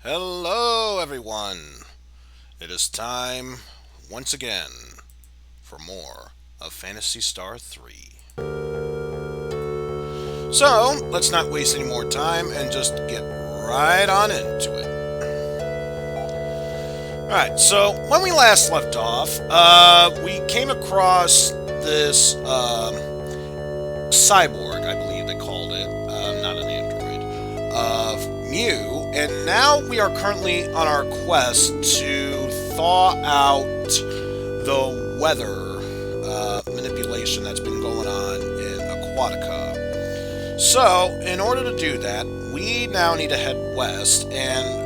Hello, everyone. It is time, once again, for more of Phantasy Star 3. So, let's not waste any more time and just get right on into it. Alright, so when we last left off, we came across this cyborg, I believe they called it, not an android, of Mew. And now we are currently on our quest to thaw out the weather manipulation that's been going on in Aquatica. So, in order to do that, we now need to head west, and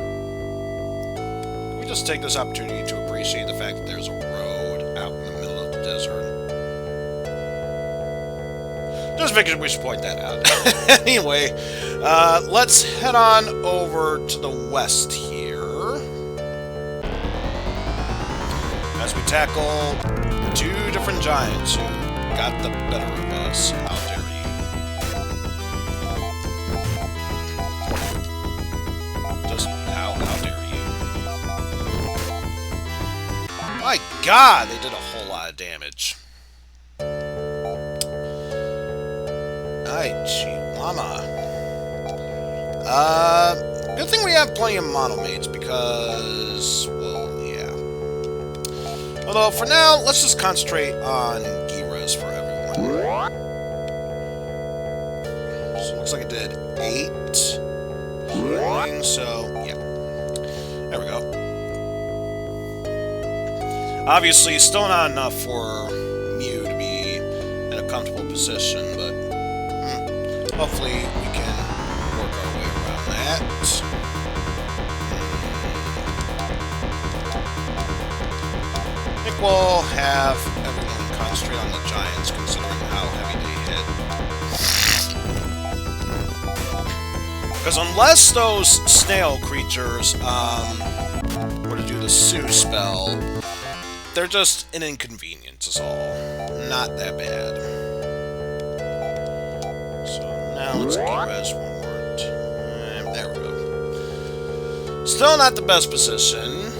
we just take this opportunity to appreciate the fact that there's a road out in the middle of the desert. Just figured we should point that out. Anyway, let's head on over to the west here as we tackle two different giants who got the better of us. How dare you? Just how dare you? My God, they did a whole lot of damage. Ay, Chihuahua. Good thing we have plenty of monomates because, well, yeah. Although, for now, let's just concentrate on Giras for everyone. So, it looks like it did 8 healing, so, yeah. There we go. Obviously, still not enough for Mew to be in a comfortable position, but hopefully we can work our way around that. I think we'll have everyone concentrate on the giants, considering how heavy they hit. Because unless those snail creatures were to do the Sue spell, they're just an inconvenience is all. Not that bad. Now let's res one more time. There we go. Still not the best position,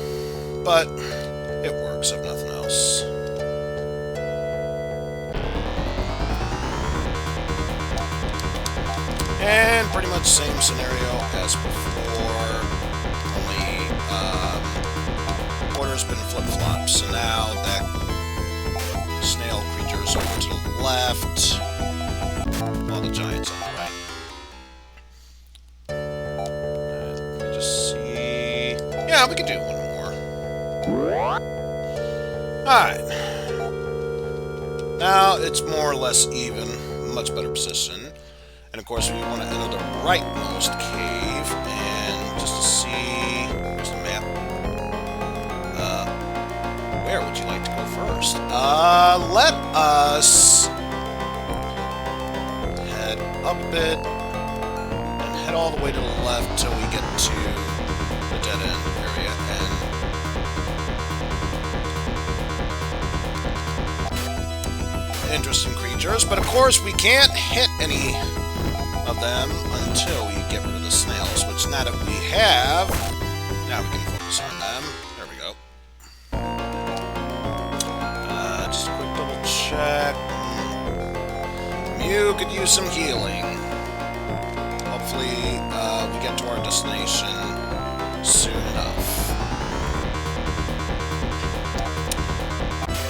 but it works if nothing else. And pretty much same scenario as before, only order's been flip-flopped. So now that snail creature's over to the left, while the giant's on the right. Let me just see. Yeah, we could do one more. Alright. Now it's more or less even. Much better position. And of course we want to enter the rightmost cave. And just to see... Here's the map. Where would you like to go first? Let us... up a bit, and head all the way to the left till we get to the dead end area, and interesting creatures, but of course we can't hit any of them until we get rid of the snails, which now that we have, now we can focus on them. There we go. Just a quick double check. You could use some healing. Hopefully, we get to our destination soon enough.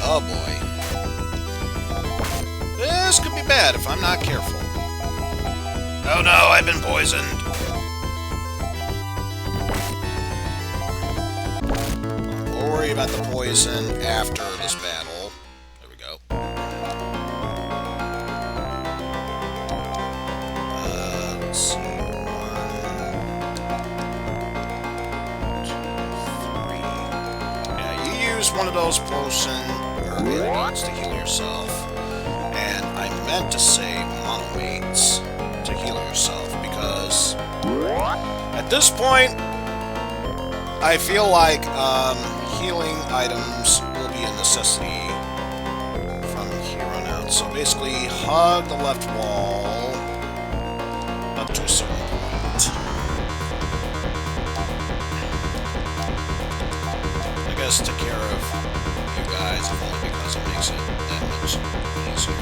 Oh boy. This could be bad if I'm not careful. Oh no, I've been poisoned. We'll worry about the poison after this battle. There we go. Let's see. 1, 2, 3. Yeah, you use one of those potion or antidotes to heal yourself. And I meant to say monomates to heal yourself because at this point I feel like healing items will be a necessity from here on out. So basically hug the left wall up to a certain point. guess, take care of you guys, if only because it makes it that much easier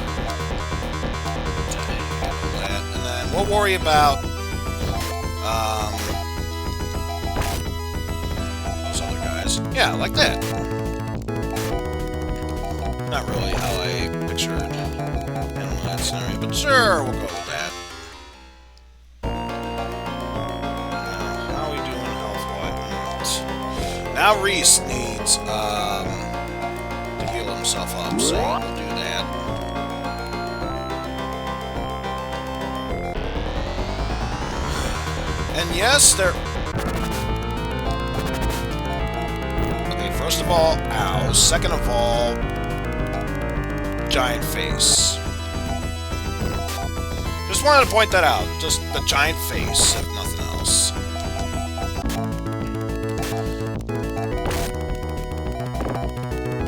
to handle that. And then we'll worry about those other guys. Yeah, like that. Not really how I pictured in that scenario, but sure, we'll go with that. How are we doing health-wise? Now Reese needs to heal himself up, so we'll do that. And yes, there... Okay, first of all, ow. Second of all, giant face. Just wanted to point that out. Just the giant face, if nothing else.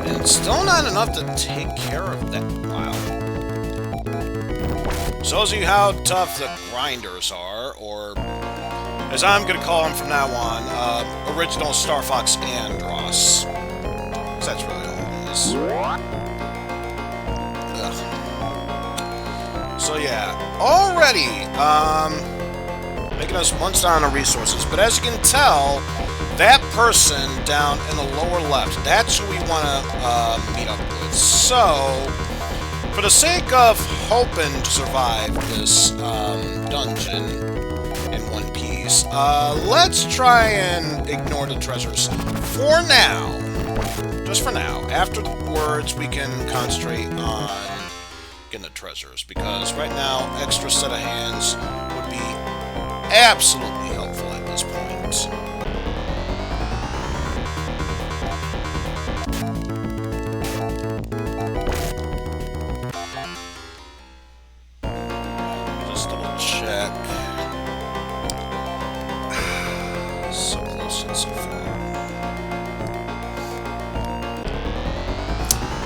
And it's still not enough to take care of that. Wow. Shows you how tough the grinders are, or as I'm going to call them from now on, original Star Fox Andross. Because that's really all it is. Ugh. So yeah, already making us once down on resources, but as you can tell, that person down in the lower left, that's who we want to meet up with. So, for the sake of hoping to survive this dungeon in one piece, let's try and ignore the treasures for now. Just for now. Afterwards, we can concentrate on getting the treasures, because right now, extra set of hands would be absolutely helpful at this point. Just double check. So close and so far.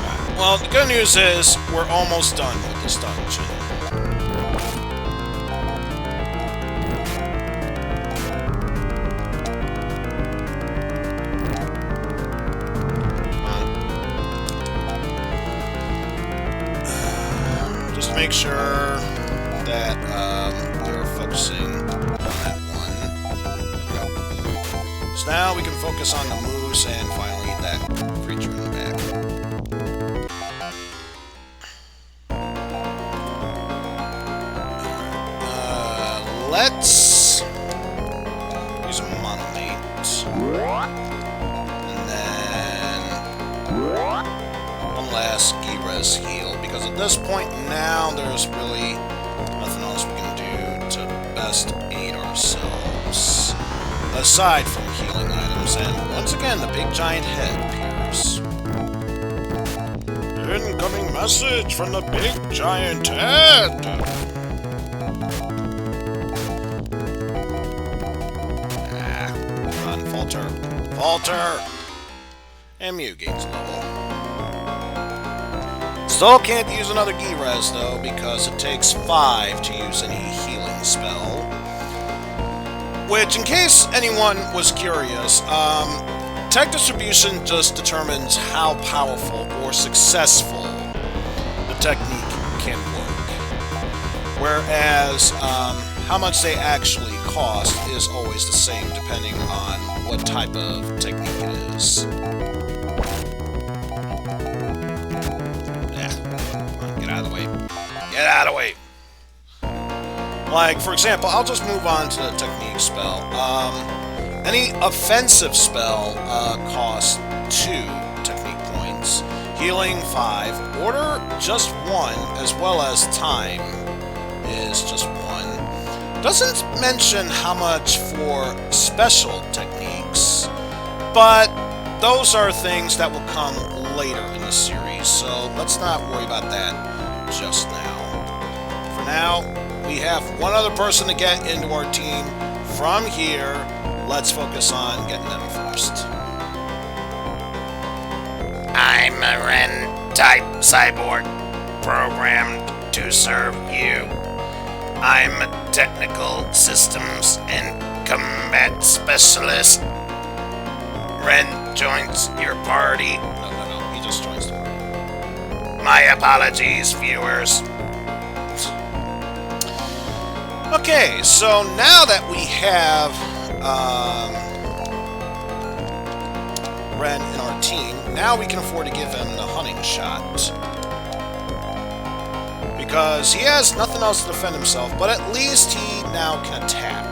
Right. Well, the good news is we're almost done with this dungeon. Just make sure that we're focusing on that one. So now we can focus on the moves and finally that creature in the back. Let's use a monolith. And then one last G-Res heal, because at this point now there's really nothing else we can do to best aid ourselves. Aside from healing items, and once again the big giant head appears. Incoming message from the big giant head! Falter. Falter! And Mew gains level. Still can't use another G-Res though, because it takes 5 to use any healing spell. Which, in case anyone was curious, tech distribution just determines how powerful or successful the technique can work. Whereas, how much they actually cost is always the same depending on what type of technique it is. Yeah, come on, get out of the way. Get out of the way! Like, for example, I'll just move on to the technique spell. Any offensive spell costs 2 technique points. Healing 5. Order just 1, as well as time is just 1. Doesn't mention how much for special techniques, but those are things that will come later in the series, so let's not worry about that just now. For now, we have one other person to get into our team. From here, let's focus on getting them first. I'm a Wren-type cyborg, programmed to serve you. I'm a technical systems and combat specialist. Wren joins your party. No, he just joins the party. My apologies, viewers. Okay, so now that we have Wren in our team, now we can afford to give him the hunting shot. Because he has nothing else to defend himself, but at least he now can attack.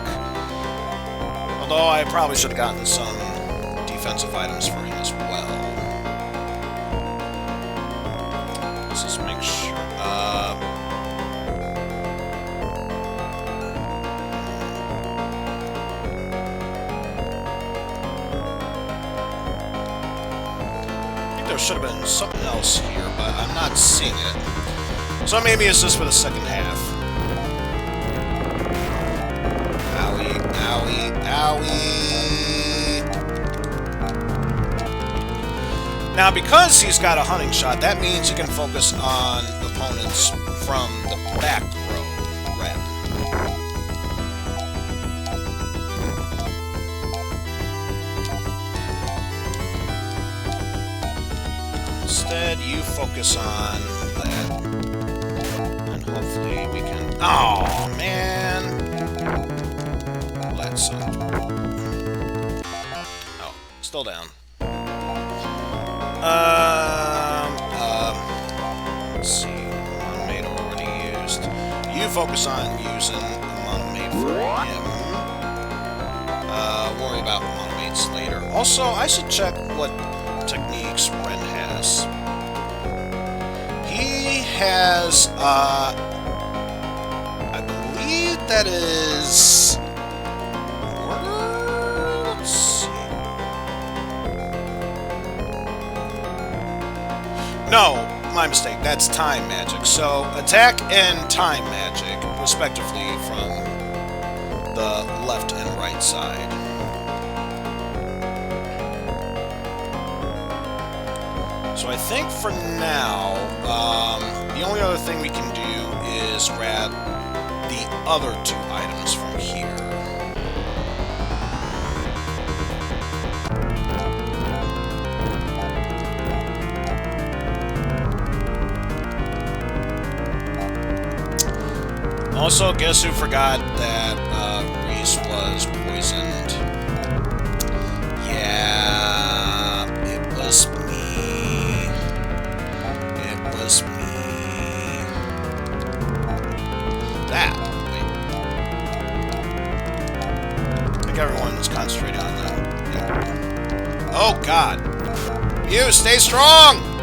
Although I probably should have gotten some defensive items for him as well. Let's just make sure. I think there should have been something else here, but I'm not seeing it. So maybe it's just for the second half. Owie, owie, owie. Now, because he's got a hunting shot, that means he can focus on opponents from the back row, Red. Instead, you focus on that. And hopefully we can... Oh, man! Well, that sucked. Oh, still down. Let's see. Monomate already used. You focus on using Monomate for him. Worry about Monomates later. Also, I should check what techniques Wren has. He has, I believe that is... Let's see. No, my mistake. That's time magic. So, attack and time magic, respectively, from the left and right side. So I think for now, the only other thing we can do is grab the other two items from here. Also, guess who forgot that Reese was poisoned? Yeah, it was me. It was me. That. Wait. I think everyone's concentrating on that. Yeah. Oh, God. You, stay strong!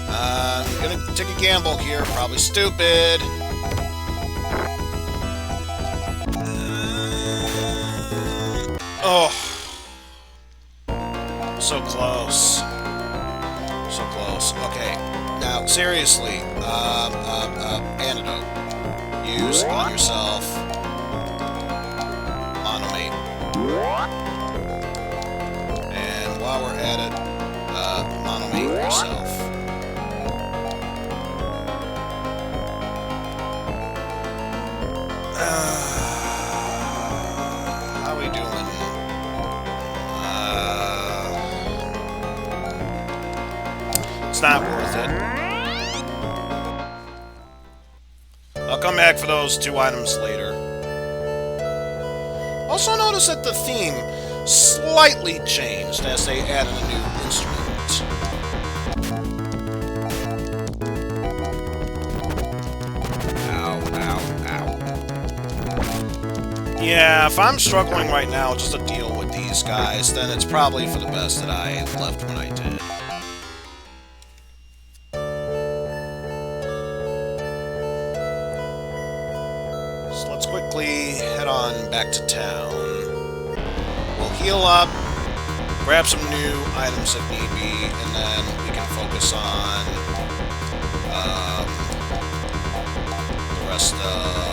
I'm gonna take a gamble here. Probably stupid. Oh. So close. So close. Okay. Now, seriously. Antidote. Use on yourself. Monomate. And while we're at it, monomate yourself. How are we doing? It's not worth it. I'll come back for those two items later. Also notice that the theme slightly changed as they added a new instrument. Yeah, if I'm struggling right now just to deal with these guys, then it's probably for the best that I left when I did. So let's quickly head on back to town. We'll heal up, grab some new items if need be, and then we can focus on the rest of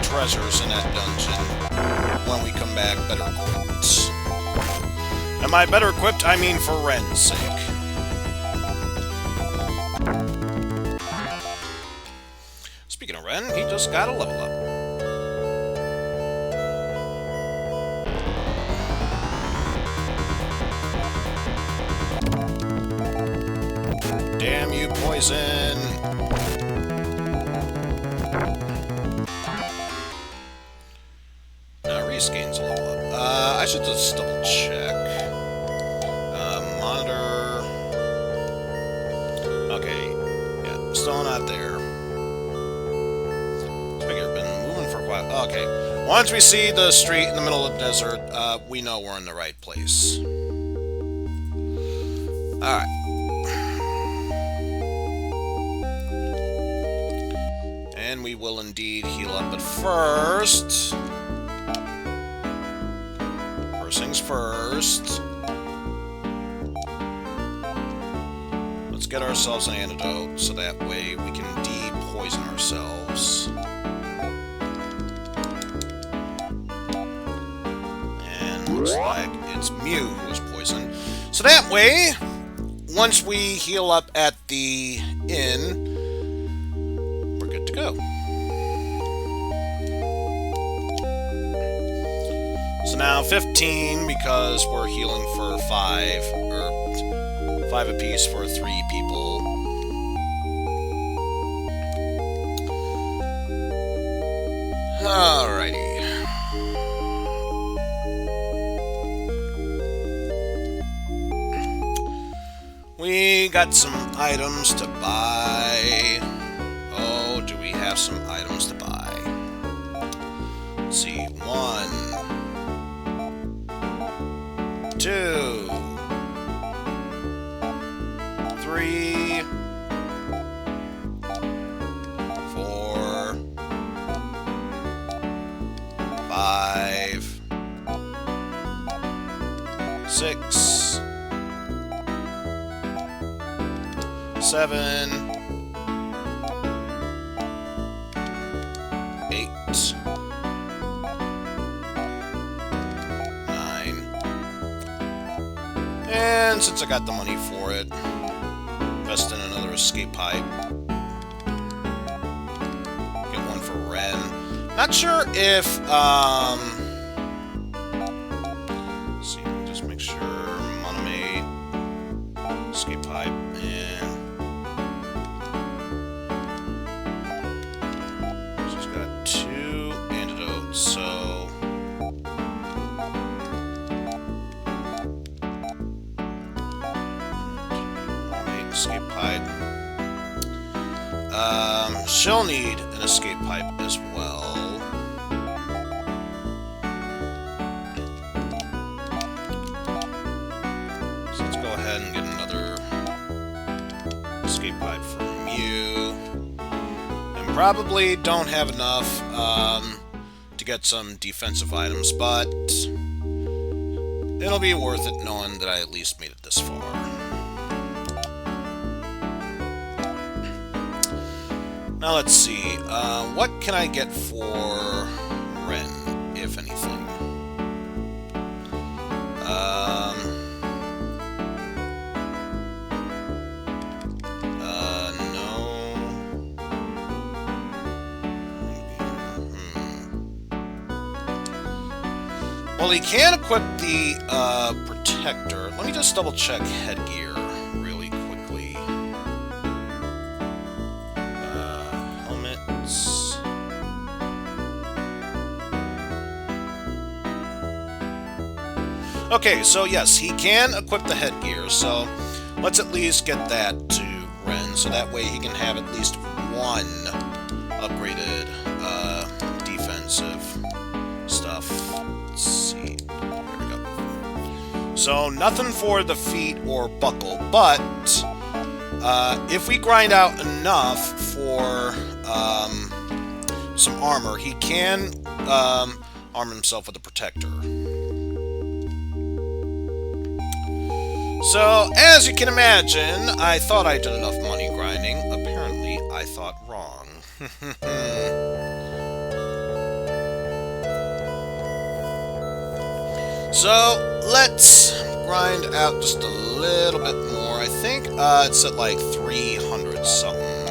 treasures in that dungeon when we come back better equipped. And by better equipped, I mean for Wren's sake. Speaking of Wren. He just got a level up. Damn you, poison! Reese gains a level up. I should just double check. Monitor. Okay, yeah, still not there. I think I've been moving for a while. Okay, once we see the street in the middle of the desert, we know we're in the right place. Alright. And we will indeed heal up, but first things first. Let's get ourselves an antidote, so that way we can de-poison ourselves. And looks like it's Mew who was poisoned. So that way, once we heal up at the inn, we're good to go. So now 15 because we're healing for 5, or 5 apiece for 3 people. Alrighty. We got some items to buy. Oh, do we have some items to buy? Let's see. 1, 2, 3, 4, 5, 6, 7, 8, 9, and since I got the money for it, invest in another escape pipe. Get one for Wren. Not sure if, let's see, let me just make sure. Monomate, escape pipe, and she's got 2 antidotes, so monomate, escape pipe. She'll need an escape pipe as well. So let's go ahead and get another escape pipe from you. And probably don't have enough to get some defensive items, but it'll be worth it knowing that I at least made it this far. Now let's see, what can I get for Wren, if anything? No. Well, he can equip the protector. Let me just double check headgear really quickly. Helmets. Okay, so yes, he can equip the headgear, so let's at least get that to Wren, so that way he can have at least one upgraded defensive stuff. Let's see. There we go. So nothing for the feet or buckle, but if we grind out enough for some armor, he can arm himself with a protector. So, as you can imagine, I thought I did enough money grinding. Apparently, I thought wrong. So, let's grind out just a little bit more. I think it's at like 300 something.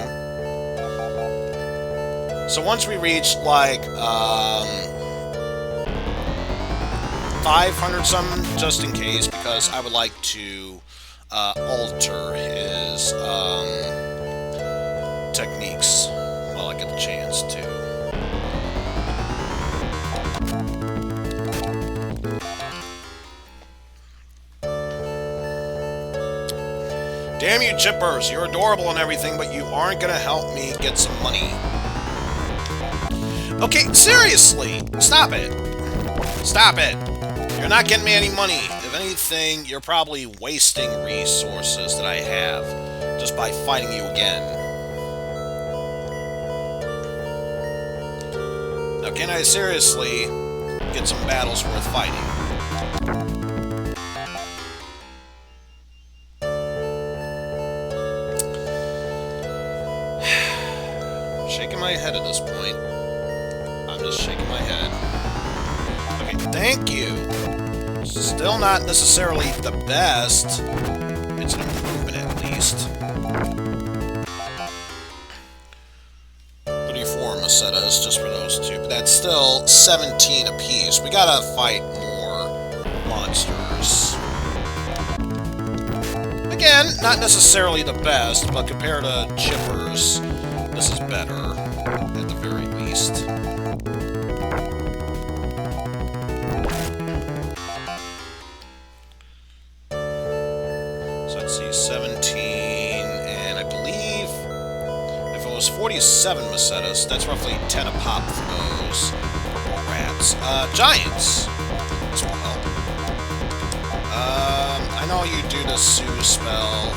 So once we reach, like, 500 something, just in case, because I would like to alter his techniques while I get the chance to. Damn you, chippers! You're adorable and everything, but you aren't gonna help me get some money. Okay, seriously! Stop it! Stop it! You're not getting me any money. If anything, you're probably wasting resources that I have just by fighting you again. Now, can I seriously get some battles worth fighting? Shaking my head at this point. I'm just shaking my head. Okay, thank you. Still not necessarily the best. It's an improvement at least. 34 macetas just for those two, but that's still 17 apiece. We gotta fight more monsters. Again, not necessarily the best, but compared to chippers, this is better, at the very least. So let's see, 17, and I believe if it was 47 macetas, that's roughly 10 a pop for those purple rats. Giants as well. I know you do the Sue spell,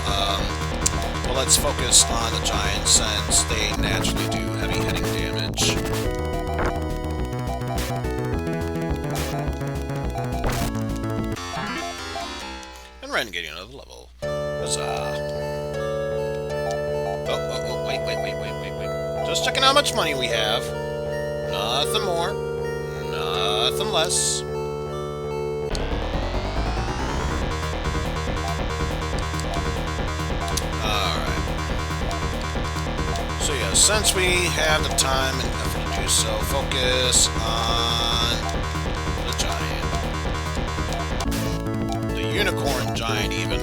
but let's focus on the giants since they naturally do heavy hitting damage. And Wren getting another level. Huzzah. Oh, wait. Just checking how much money we have. Nothing more. Nothing less. So yeah, since we have the time and effort to do so, focus on the giant. The unicorn giant, even.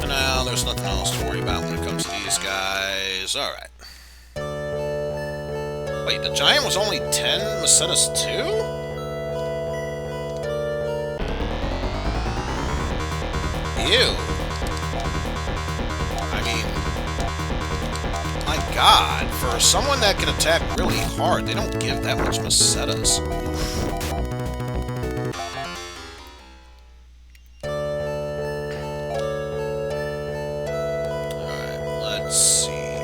And now there's nothing else to worry about when it comes to these guys. Alright. Wait, the giant was only 10 macetas too? Ew. I mean, my god, for someone that can attack really hard, they don't give that much macetas. Alright, let's see.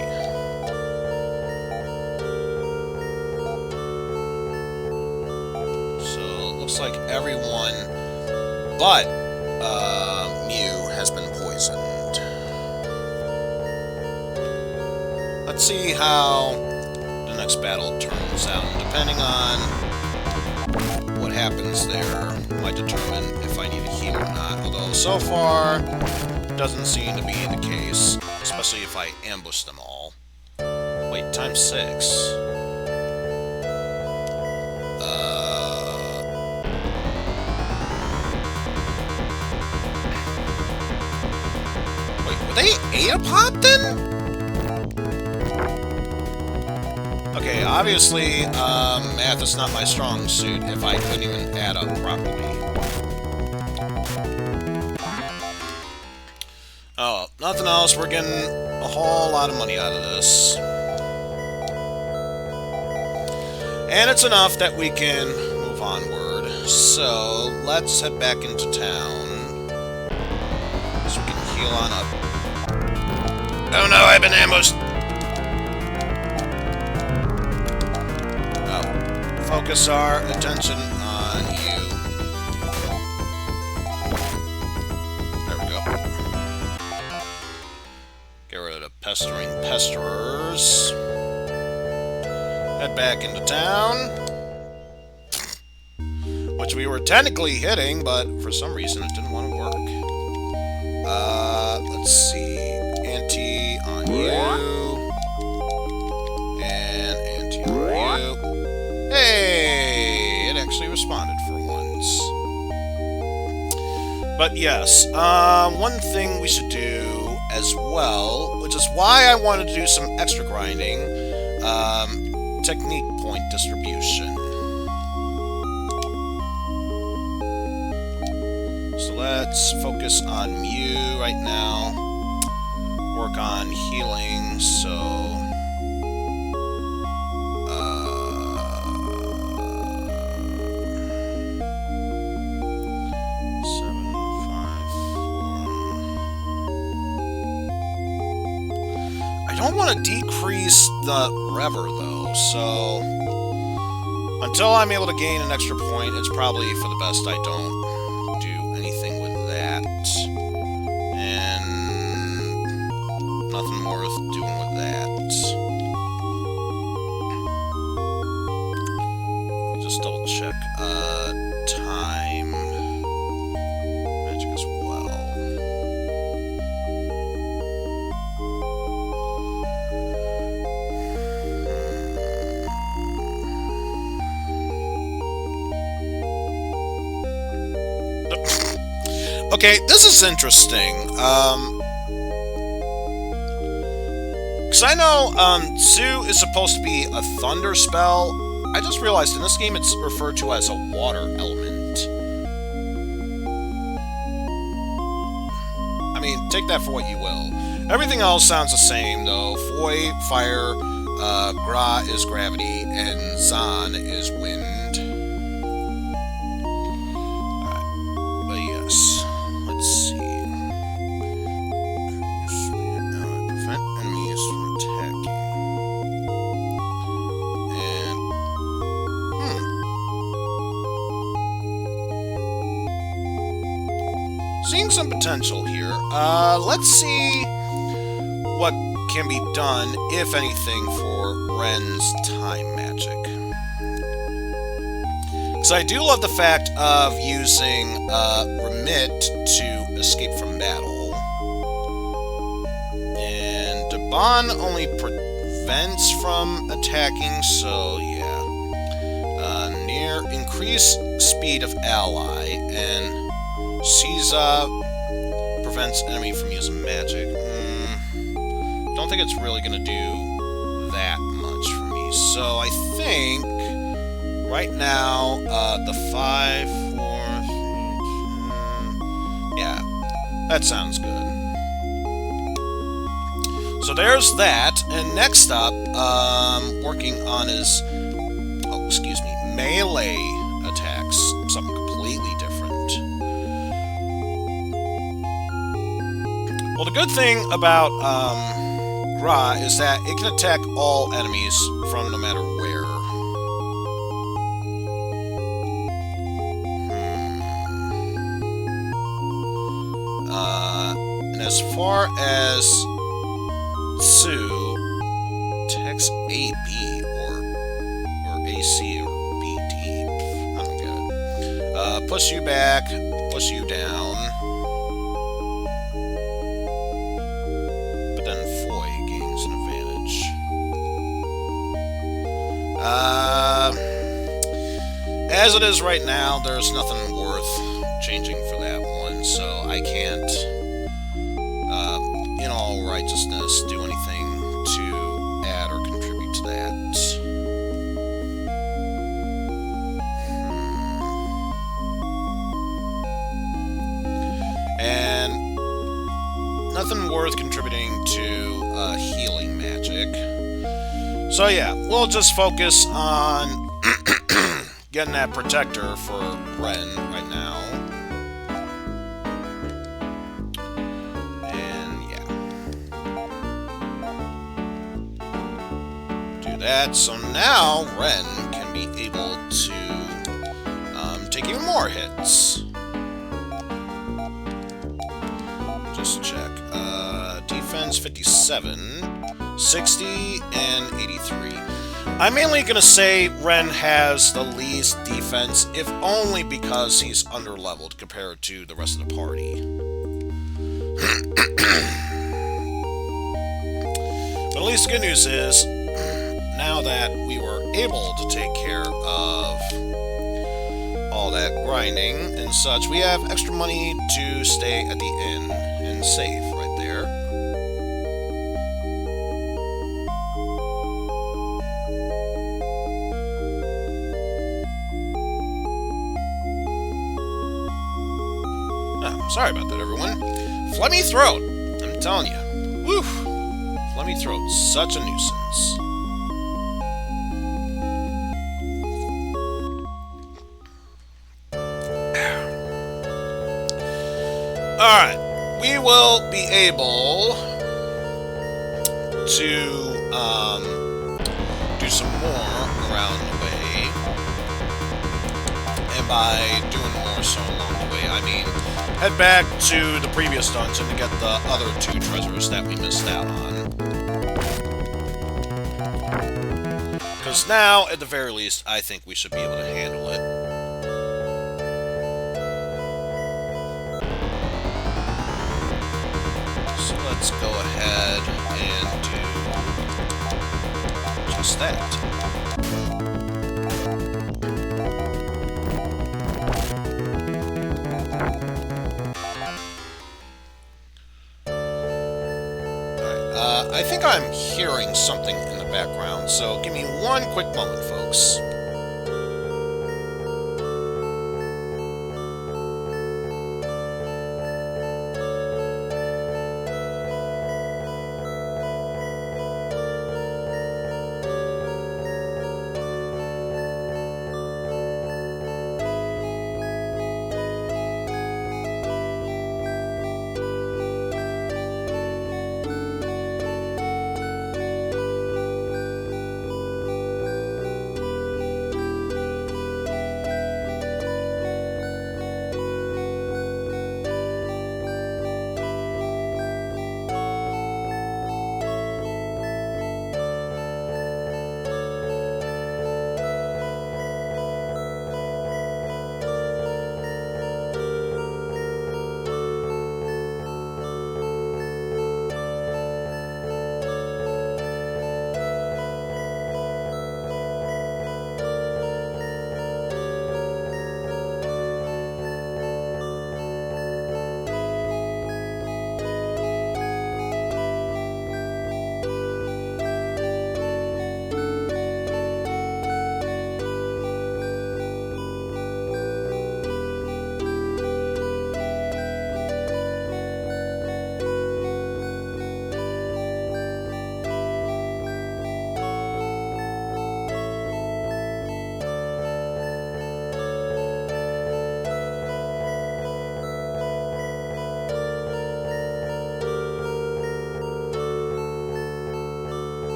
So, it looks like everyone but has been poisoned. Let's see how the next battle turns out. Depending on what happens there, might determine if I need a heal or not. Although, so far, doesn't seem to be the case. Especially if I ambush them all. Wait, times 6. They 8 a pop then? Okay, obviously, math is not my strong suit if I couldn't even add up properly. Oh, nothing else. We're getting a whole lot of money out of this. And it's enough that we can move onward. So, let's head back into town. So we can heal on up. Oh no, I've been ambushed! Oh. Focus our attention on you. There we go. Get rid of the pestering pesterers. Head back into town. Which we were technically hitting, but for some reason it didn't want to work. Let's see. Anti on you. And anti on you. Hey! It actually responded for once. But yes, one thing we should do as well, which is why I wanted to do some extra grinding, technique point distribution. So let's focus on Mew right now. Work on healing, so... 7, 5, 4... I don't want to decrease the Rever, though, so... Until I'm able to gain an extra point, it's probably for the best I don't do anything with that. And nothing worth doing with that. Just double check. Time. Magic as well. Okay, this is interesting. Because I know Zoo is supposed to be a thunder spell. I just realized in this game it's referred to as a water element. I mean, take that for what you will. Everything else sounds the same, though. Foy, fire, Gra is gravity, and Zan is wind. Seeing some potential here. Let's see what can be done, if anything, for Wren's time magic. So I do love the fact of using Remit to escape from battle. And Daban only prevents from attacking, so yeah. Near increase speed of ally, and Caesar prevents enemy from using magic. Don't think it's really going to do that much for me. So I think right now the 5, 4, 3, yeah, that sounds good. So there's that. And next up, working on his, melee attacks. Something completely different. Well, the good thing about Gra is that it can attack all enemies from no matter where. And as far as Tsu, attacks AB or AC or BD, I don't get it. Push you back, push you down. As it is right now, there's nothing worth changing for that one, so I can't, in all righteousness, do anything to add or contribute to that. And nothing worth contributing to healing magic. So yeah, we'll just focus on getting that protector for Wren right now. And yeah. Do that. So now Wren can be able to take even more hits. Just check. Defense 57, 60, and 83. I'm mainly going to say Wren has the least defense, if only because he's underleveled compared to the rest of the party. But at least the good news is, now that we were able to take care of all that grinding and such, we have extra money to stay at the inn and save right there. Oh, sorry about that, everyone. Phlegmy throat, I'm telling you. Woo! Phlegmy throat, such a nuisance. Alright, we will be able to do some more around the way. And by doing more so along the way, I mean head back to the previous dungeon to get the other 2 treasures that we missed out on. Because now, at the very least, I think we should be able to handle it. So let's go ahead and do just that. I think I'm hearing something in the background, so give me one quick moment, folks.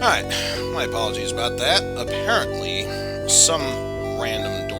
Alright, my apologies about that. Apparently, some random door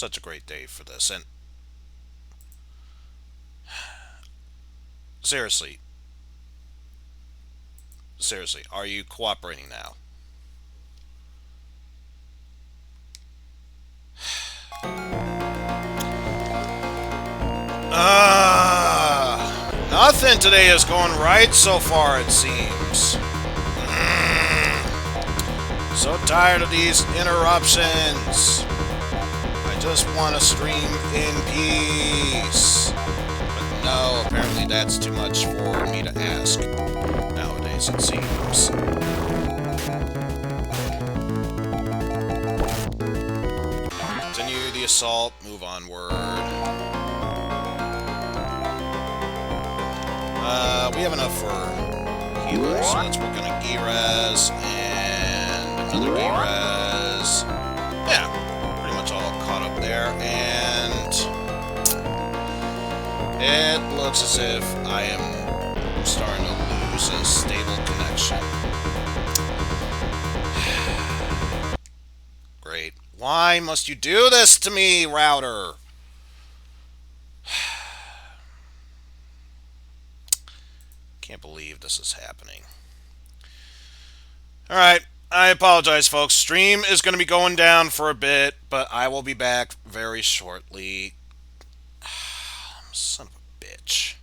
such a great day for this. And seriously, are you cooperating now? Nothing today is going right so far, it seems. So tired of these interruptions. I just want to stream in peace. But no, apparently that's too much for me to ask. Nowadays, it seems. Continue the assault, move onward. We have enough for healers, so let's work on a G-Res and another G-Res. Yeah, pretty much all caught up there, and it looks as if I am starting to lose a stable connection. Great. Why must you do this to me, router? Can't believe this is happening. Alright, I apologize, folks. Stream is going to be going down for a bit, but I will be back very shortly. Son of a bitch.